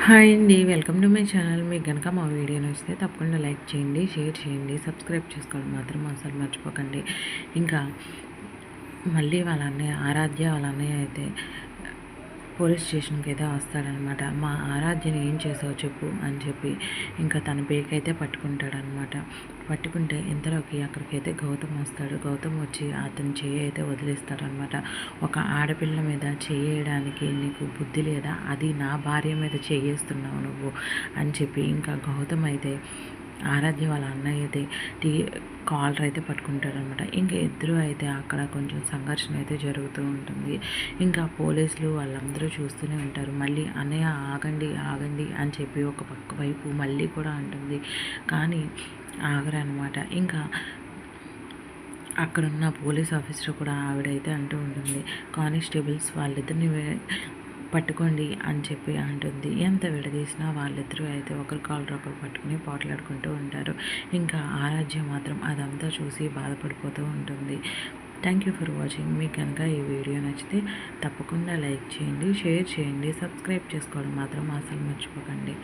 Hi అండి, welcome to my channel. మీకు కనుక మా వీడియో నచ్చితే తప్పకుండా లైక్ చేయండి, షేర్ చేయండి, సబ్స్క్రైబ్ చేసుకోవడం మాత్రం అసలు మర్చిపోకండి. ఇంకా మళ్ళీ వాళ్ళ అన్నయ్య వాళ్ళ అన్నయ్య అయితే పోలీస్ స్టేషన్కి అయితే వస్తాడనమాట. మా ఆరాధ్యని ఏం చేసావు చెప్పు అని చెప్పి ఇంకా తన బేకైతే పట్టుకుంటాడనమాట. పట్టుకుంటే ఇంతలోకి అక్కడికైతే గౌతమ్ వస్తాడు. గౌతమ్ వచ్చి అతని చెయ్యి అయితే వదిలేస్తాడనమాట. ఒక ఆడపిల్ల మీద చేయడానికి నీకు బుద్ధి లేదా? అది నా భార్య మీద చేయేస్తున్నావు నువ్వు అని చెప్పి ఇంకా గౌతమ్ అయితే ఆరాధ్య వాళ్ళ అన్నయ్య అయితే కాలర్ అయితే పట్టుకుంటాడనమాట. ఇంకా ఇద్దరు అయితే అక్కడ కొంచెం సంఘర్షణ అయితే జరుగుతూ ఉంటుంది. ఇంకా పోలీసులు వాళ్ళందరూ చూస్తూనే ఉంటారు. మళ్ళీ అన్నయ్య ఆగండి ఆగండి అని చెప్పి ఒక పక్క వైపు మళ్ళీ కూడా అంటుంది, కానీ ఆగరనమాట. ఇంకా అక్కడున్న పోలీస్ ఆఫీసర్ కూడా ఆవిడైతే అంటూ ఉంటుంది, కానిస్టేబుల్స్ వాళ్ళిద్దరిని పట్టుకోండి అని చెప్పి అంటుంది. ఎంత విడదీసినా వాళ్ళిద్దరూ అయితే ఒకరి కాలర్ ఒకరు పట్టుకుని పోట్లాడుకుంటూ ఉంటారు. ఇంకా ఆరాధ్య మాత్రం అదంతా చూసి బాధపడిపోతూ ఉంటుంది. Thank you for watching. మీకు కనుక ఈ వీడియో నచ్చితే తప్పకుండా లైక్ చేయండి, షేర్ చేయండి, సబ్స్క్రైబ్ చేసుకోవడం మాత్రం అసలు మర్చిపోకండి.